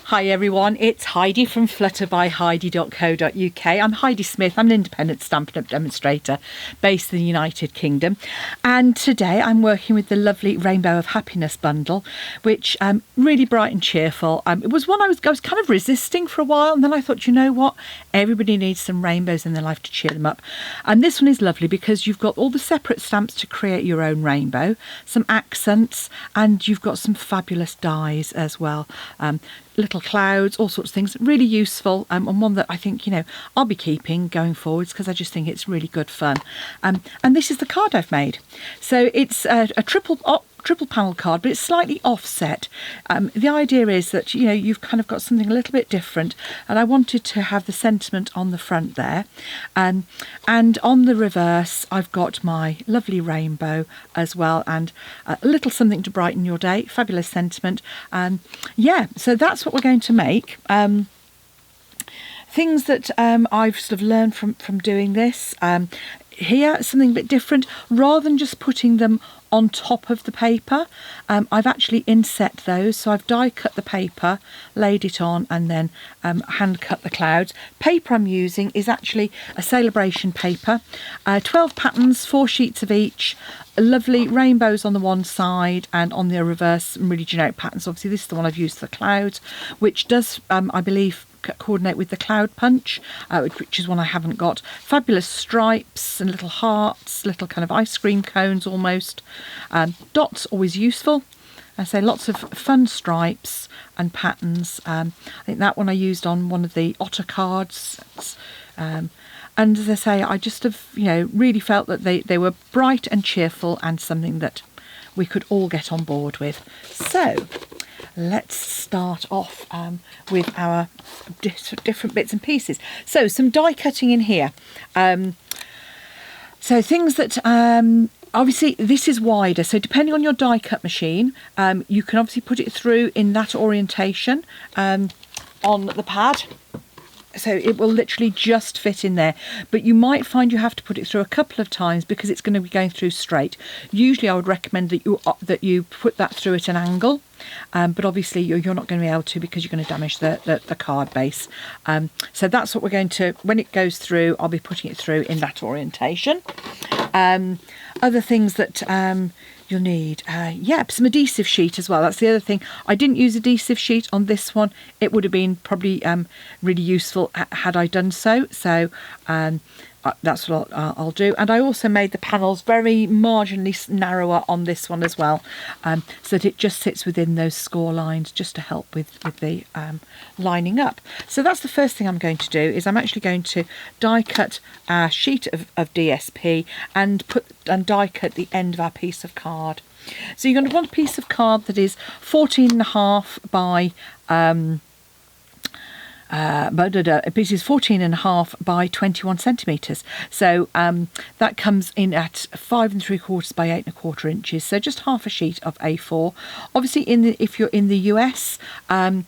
Hi everyone, it's Heidi from flutterbyheidi.co.uk. I'm Heidi Smith, I'm an independent Stampin' Up! Demonstrator based in the United Kingdom, and today I'm working with the lovely Rainbow of Happiness bundle, which really bright and cheerful. It was one I was kind of resisting for a while, and then I thought, you know what, everybody needs some rainbows in their life to cheer them up. And this one is lovely because you've got all the separate stamps to create your own rainbow, some accents, and you've got some fabulous dies as well. Little clouds, all sorts of things, really useful, and one that I think, you know, I'll be keeping going forwards because I just think it's really good fun. And this is the card I've made. So it's a triple panel card, but it's slightly offset. The idea is that, you know, you've kind of got something a little bit different, and I wanted to have the sentiment on the front there, and on the reverse I've got my lovely rainbow as well, and a little something to brighten your day. Fabulous sentiment. Yeah, so that's what we're going to make. Things that I've sort of learned from doing this. Here, something a bit different. Rather than just putting them on top of the paper, I've actually inset those. So I've die cut the paper, laid it on, and then hand cut the clouds. Paper I'm using is actually a Celebration paper. 12 patterns, 4 sheets of each. Lovely rainbows on the one side, and on the reverse some really generic patterns. Obviously this is the one I've used for the clouds, which does I believe coordinate with the cloud punch, which is one I haven't got. Fabulous stripes and little hearts, little kind of ice cream cones almost. Dots always useful. I say lots of fun stripes and patterns. I think that one I used on one of the otter cards. And as I say, I just have, you know, really felt that they were bright and cheerful and something that we could all get on board with. So let's start off with our different bits and pieces. So some die cutting in here. So things that obviously this is wider, so depending on your die cut machine, you can obviously put it through in that orientation on the pad. So it will literally just fit in there, but you might find you have to put it through a couple of times because it's going to be going through straight. Usually I would recommend that you put that through at an angle, but obviously you're not going to be able to because you're going to damage the card base. So that's what we're going to, when it goes through, I'll be putting it through in that orientation. Other things that you'll need, some adhesive sheet as well. That's the other thing. I didn't use adhesive sheet on this one. It would have been probably really useful had I done so. So that's what I'll do. And I also made the panels very marginally narrower on this one as well, so that it just sits within those score lines, just to help with the lining up. So that's the first thing I'm going to do, is I'm actually going to die cut a sheet of DSP and die cut the end of our piece of card. So you're going to want a piece of card that is 14.5 by it is 14.5 by 21 centimetres. So that comes in at 5 3/4 by 8 1/4 inches. So just half a sheet of A4. Obviously, if you're in the US, then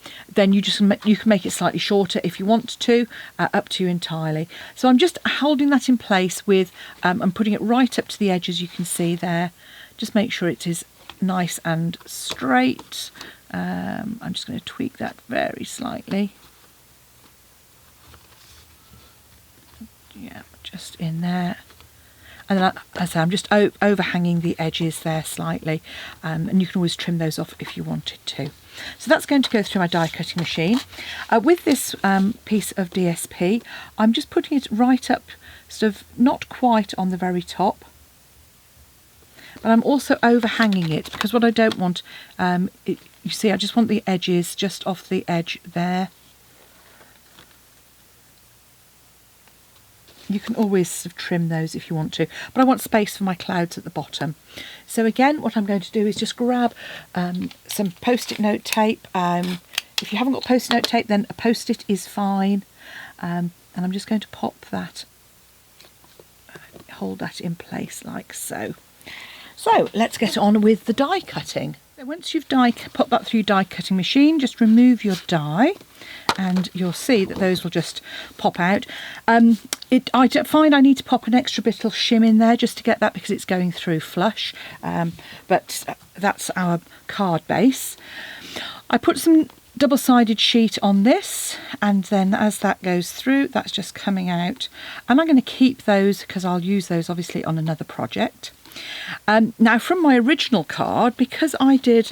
you can make it slightly shorter if you want to. Up to you entirely. So I'm just holding that in place with I'm putting it right up to the edge, as you can see there. Just make sure it is nice and straight. I'm just going to tweak that very slightly. Yeah, just in there, and then as I say, I'm just overhanging the edges there slightly, and you can always trim those off if you wanted to. So that's going to go through my die cutting machine. With this piece of DSP, I'm just putting it right up, sort of not quite on the very top, but I'm also overhanging it because what I don't want, you see, I just want the edges just off the edge there. You can always sort of trim those if you want to, but I want space for my clouds at the bottom. So again, what I'm going to do is just grab some post-it note tape. If you haven't got post-it note tape, then a post-it is fine. And I'm just going to pop that, hold that in place like so. So let's get on with the die cutting. So once you've put that through your die cutting machine, just remove your die, and you'll see that those will just pop out. I find I need to pop an extra bit of shim in there just to get that, because it's going through flush, but that's our card base. I put some double-sided sheet on this, and then as that goes through, that's just coming out, and I'm going to keep those because I'll use those obviously on another project. Now from my original card, because I did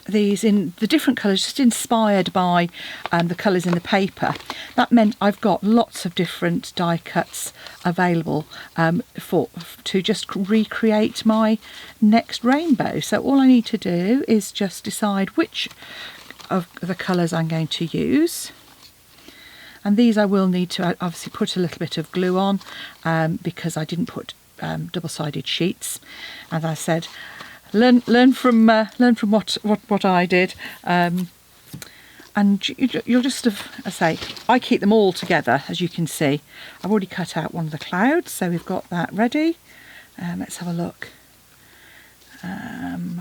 these in the different colours, just inspired by the colours in the paper, that meant I've got lots of different die cuts available to just recreate my next rainbow. So all I need to do is just decide which of the colours I'm going to use, and these I will need to obviously put a little bit of glue on because I didn't put double-sided sheets. As I said, learn from what I did, and you'll just have, I say, I keep them all together. As you can see, I've already cut out one of the clouds, so we've got that ready. Let's have a look.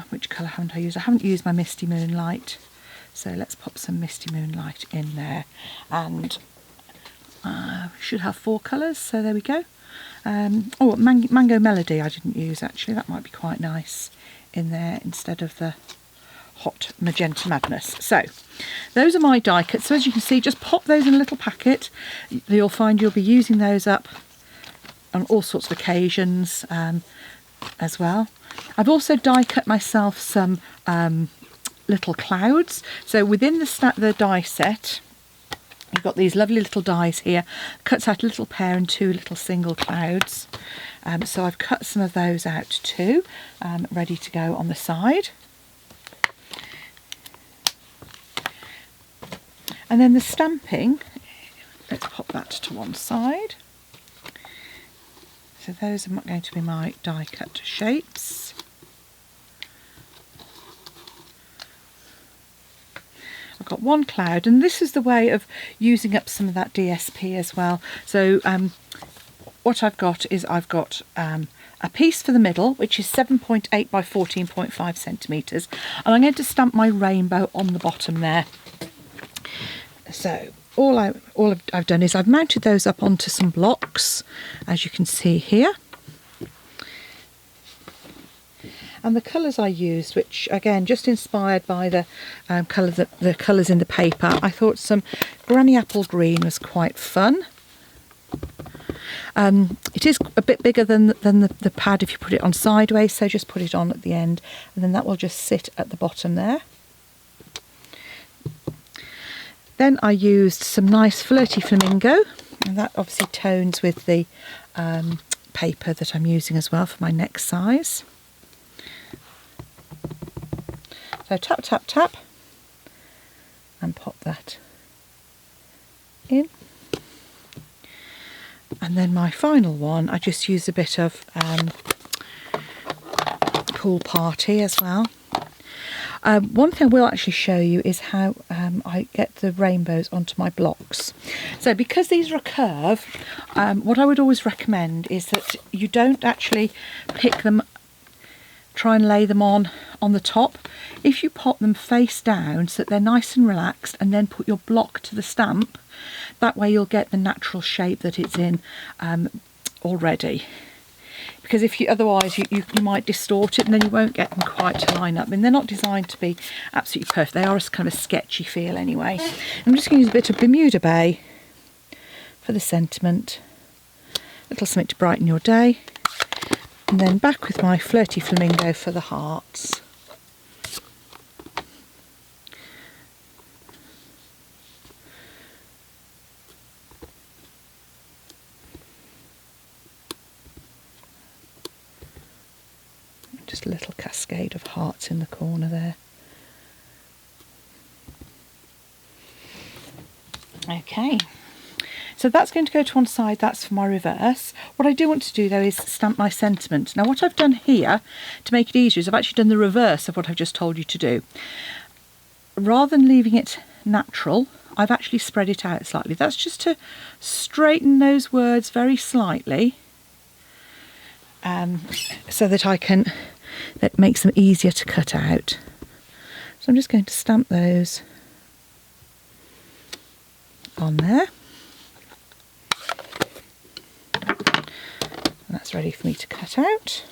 Which colour haven't I used? I haven't used my Misty Moonlight, so let's pop some Misty Moonlight in there, and we should have 4 colours, so there we go. Oh, Mango Melody I didn't use actually, that might be quite nice in there instead of the Hot Magenta Madness. So those are my die cuts. So as you can see, just pop those in a little packet. You'll find you'll be using those up on all sorts of occasions as well. I've also die cut myself some little clouds. So within the die set, you've got these lovely little dies here. Cuts out a little pair and 2 little single clouds. So I've cut some of those out too, ready to go on the side. And then the stamping, let's pop that to one side. So those are going to be my die cut shapes. I've got one cloud, and this is the way of using up some of that DSP as well. So what I've got is I've got a piece for the middle, which is 7.8 by 14.5 centimetres, and I'm going to stamp my rainbow on the bottom there. So all I've done is I've mounted those up onto some blocks, as you can see here. And the colours I used, which again just inspired by the colours in the paper, I thought some Granny Apple Green was quite fun. It is a bit bigger than the pad if you put it on sideways, so just put it on at the end, and then that will just sit at the bottom there. Then I used some nice Flirty Flamingo, and that obviously tones with the paper that I'm using as well for my next size. So tap, tap, tap, and pop that in. And then my final one, I just use a bit of Pool Party as well. One thing I will actually show you is how I get the rainbows onto my blocks. So because these are a curve, what I would always recommend is that you don't actually pick them, try and lay them on the top. If you pop them face down so that they're nice and relaxed, and then put your block to the stamp, that way you'll get the natural shape that it's in already. Because if you otherwise you might distort it, and then you won't get them quite to line up. I mean, they're not designed to be absolutely perfect. They are a kind of sketchy feel anyway. I'm just going to use a bit of Bermuda Bay for the sentiment. A little something to brighten your day. And then back with my Flirty Flamingo for the hearts. Just a little cascade of hearts in the corner there. Okay, so that's going to go to one side. That's for my reverse. What I do want to do though is stamp my sentiment. Now what I've done here to make it easier is I've actually done the reverse of what I've just told you to do. Rather than leaving it natural, I've actually spread it out slightly. That's just to straighten those words very slightly, so that that makes them easier to cut out. So I'm just going to stamp those on there. And that's ready for me to cut out.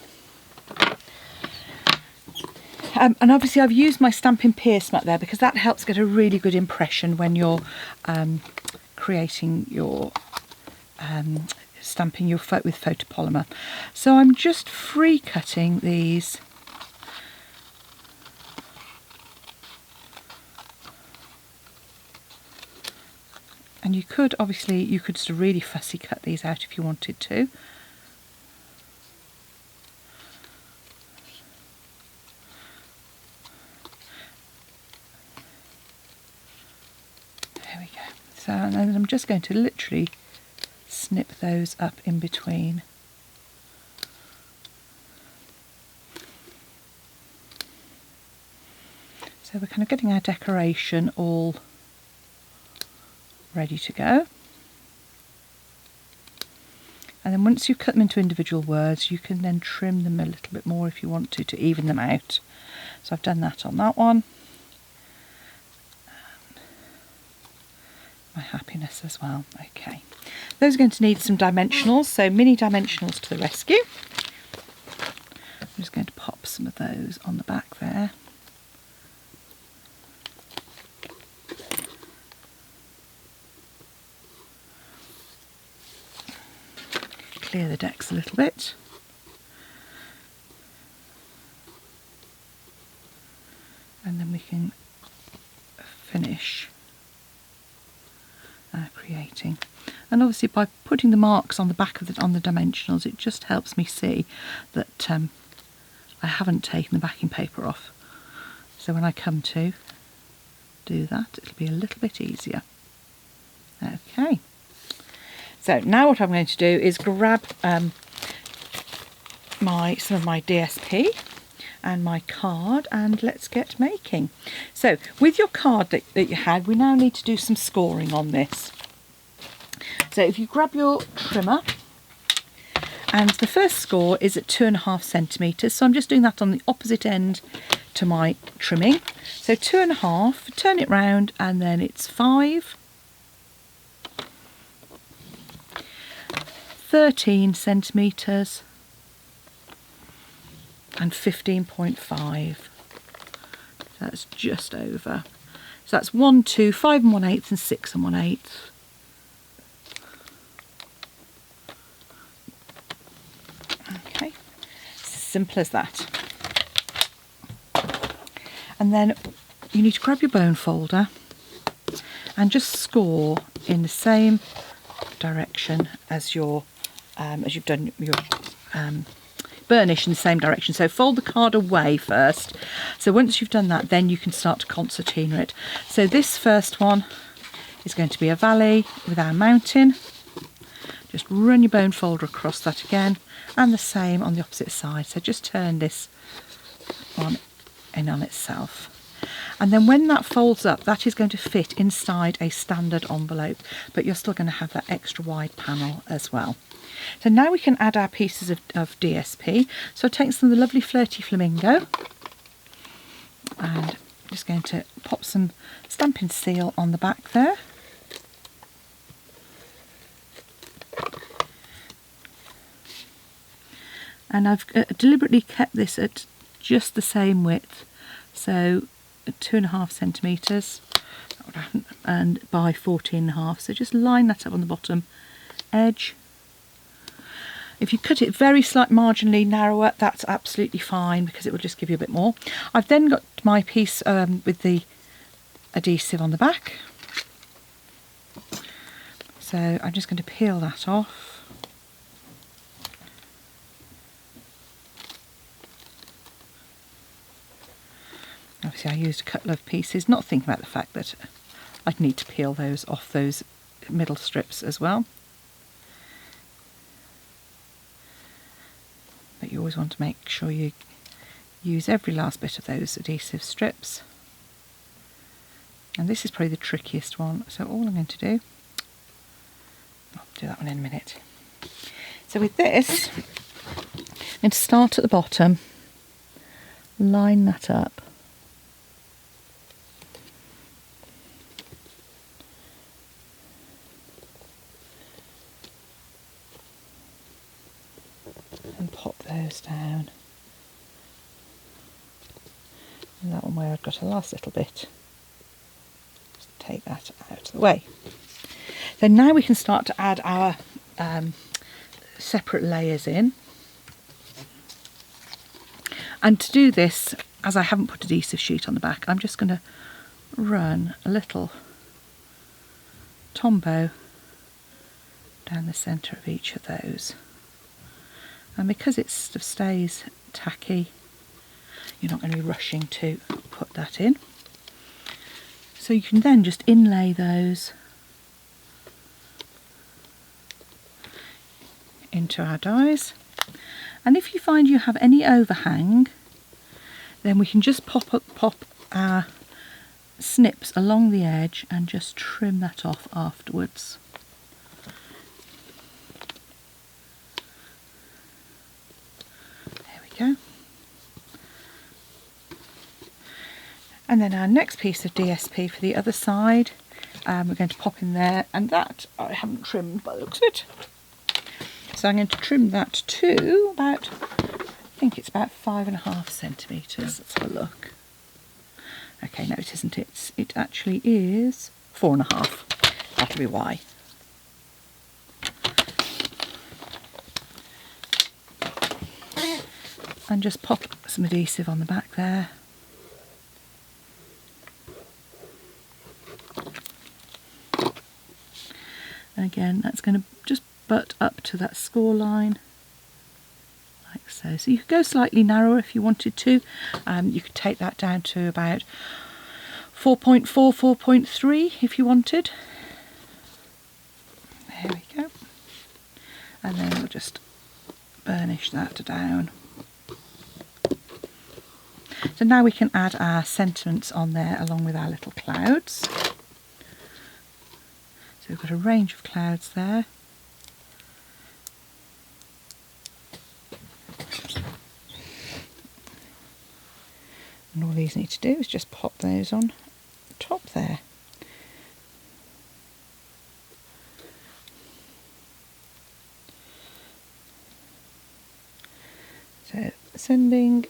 And obviously I've used my Stampin' Pierce mat there because that helps get a really good impression when you're creating your stamping your with photopolymer. So I'm just free cutting these. And you could just really fussy cut these out if you wanted to. There we go. So and then I'm just going to literally snip those up in between. So we're kind of getting our decoration all ready to go. And then once you've cut them into individual words, you can then trim them a little bit more if you want to even them out. So I've done that on that one. And my happiness as well. Okay. Those are going to need some dimensionals, so mini dimensionals to the rescue. I'm just going to pop some of those on the back there. Clear the decks a little bit. And then we can finish creating. And obviously by putting the marks on the back of on the dimensionals, it just helps me see that I haven't taken the backing paper off. So when I come to do that, it'll be a little bit easier. Okay. So now what I'm going to do is grab some of my DSP and my card, and let's get making. So with your card that you had, we now need to do some scoring on this. So if you grab your trimmer, and the first score is at 2.5 centimetres, so I'm just doing that on the opposite end to my trimming. So 2.5, turn it round, and then it's 5, 13 centimetres and 15.5. That's just over. So that's 1, 2, 5 1/8 and 6 1/8. Okay, simple as that. And then you need to grab your bone folder and just score in the same direction as your as you've done your burnish in the same direction. So fold the card away first. So once you've done that, then you can start to concertina it. So this first one is going to be a valley with our mountain. Just run your bone folder across that again, and the same on the opposite side. So just turn this one in on itself. And then when that folds up, that is going to fit inside a standard envelope, but you're still going to have that extra wide panel as well. So now we can add our pieces of DSP. So I'll take some of the lovely Flirty Flamingo, and I'm just going to pop some Stampin' Seal on the back there. And I've deliberately kept this at just the same width, so 2.5 centimetres and by 14.5. So just line that up on the bottom edge. If you cut it very slight marginally narrower, that's absolutely fine, because it will just give you a bit more. I've then got my piece with the adhesive on the back. So I'm just going to peel that off. Obviously I used a couple of pieces, not thinking about the fact that I'd need to peel those off those middle strips as well. But you always want to make sure you use every last bit of those adhesive strips. And this is probably the trickiest one, so all I'm going to do, I'll do that one in a minute. So with this, I'm going to start at the bottom, line that up. And pop those down. and that one where I've got a last little bit. Just take that out of the way. Then now we can start to add our separate layers in. And to do this, as I haven't put adhesive sheet on the back, I'm just going to run a little Tombow down the centre of each of those. And because it sort of stays tacky, you're not going to be rushing to put that in. So you can then just inlay those into our dies. And if you find you have any overhang, then we can just pop our snips along the edge and just trim that off afterwards. There we go. And then our next piece of DSP for the other side, we're going to pop in there, and that I haven't trimmed by the looks of it. So I'm going to trim that to about, I think it's about 5.5 centimetres. Let's have a look. Okay, no it isn't. It actually is 4.5. That'll be why. And just pop some adhesive on the back there. And again, that's going to just butt up to that score line, like so. So you could go slightly narrower if you wanted to. You could take that down to about 4.4, 4.3 if you wanted. There we go. And then we'll just burnish that down. So now we can add our sentiments on there along with our little clouds. So we've got a range of clouds there. And all these need to do is just pop those on top there. So sending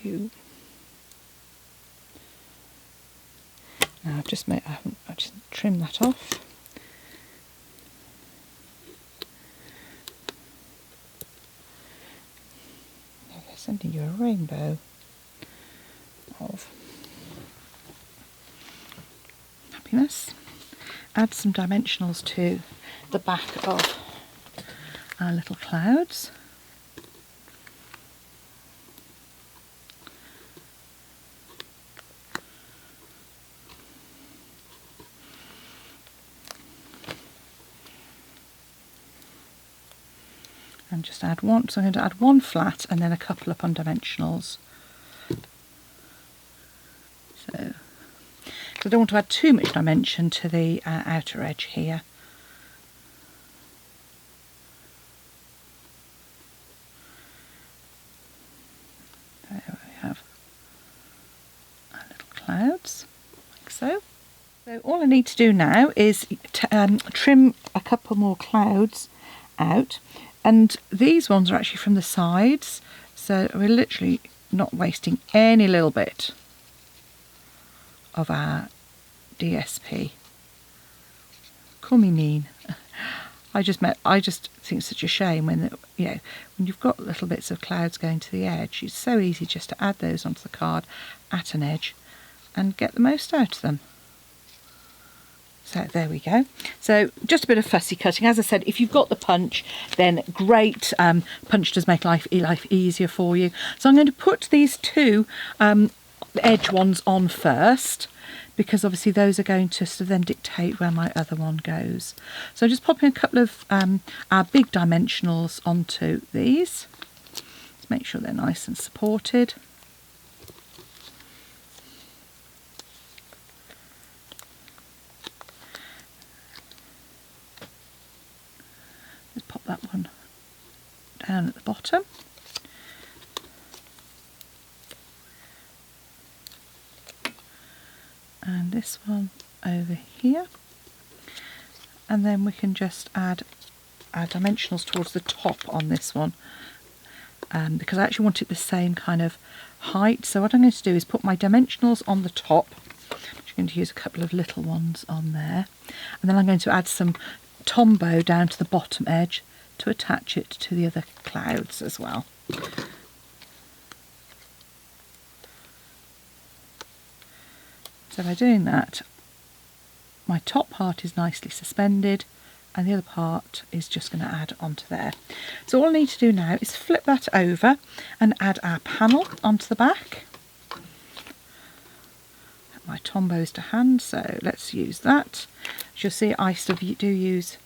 you. Now I've just I just trimmed that off. Sending you a rainbow of happiness. Add some dimensionals to the back of our little clouds. And just add one, so I'm going to add one flat and then a couple up on dimensionals. So, I don't want to add too much dimension to the outer edge here. There we have our little clouds, like so. So all I need to do now is trim a couple more clouds out. And these ones are actually from the sides, so we're literally not wasting any little bit of our DSP. Call me mean. I just think it's such a shame when when you've got little bits of clouds going to the edge. It's so easy just to add those onto the card at an edge and get the most out of them. So there we go. So just a bit of fussy cutting. As I said, if you've got the punch, then great. Punch does make life easier for you. So I'm going to put these two edge ones on first, because obviously those are going to sort of then dictate where my other one goes. So just popping a couple of our big dimensionals onto these. Let's make sure they're nice and supported. Just pop that one down at the bottom. And this one over here. And then we can just add add dimensionals towards the top on this one, because I actually want it the same kind of height. So what I'm going to do is put my dimensionals on the top. I'm just going to use a couple of little ones on there, and then I'm going to add some Tombow down to the bottom edge to attach it to the other clouds as well. So by doing that, my top part is nicely suspended and the other part is just going to add onto there. So all I need to do now is flip that over and add our panel onto the back. My Tombows to hand, so let's use that. As you'll see, I still do use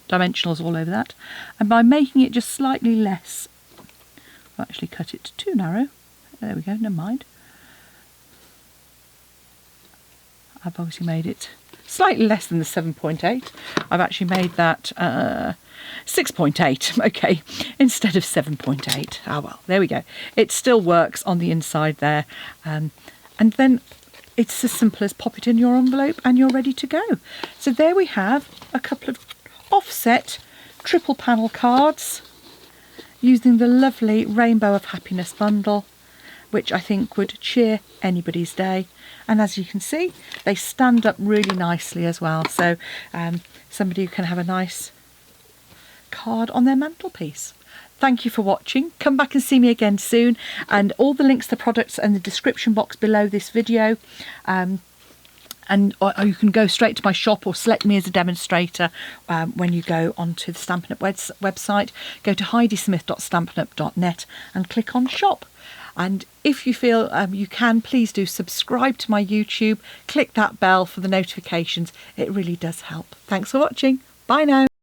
dimensionals all over that, and by making it just slightly less, I'll actually cut it too narrow. There we go, never mind. I've obviously made it slightly less than the 7.8. I've actually made that 6.8, okay, instead of 7.8. Ah well, there we go. It still works on the inside there, and then it's as simple as pop it in your envelope and you're ready to go. So there we have a couple of offset triple panel cards using the lovely Rainbow of Happiness bundle, which I think would cheer anybody's day. And as you can see, they stand up really nicely as well, so somebody can have a nice card on their mantelpiece. Thank you for watching. Come back and see me again soon, and all the links to products are in the description box below this video. Or you can go straight to my shop or select me as a demonstrator when you go onto the Stampin' Up website. Go to heidismith.stampinup.net and click on shop. And if you feel you can, please do subscribe to my YouTube. Click that bell for the notifications. It really does help. Thanks for watching. Bye now.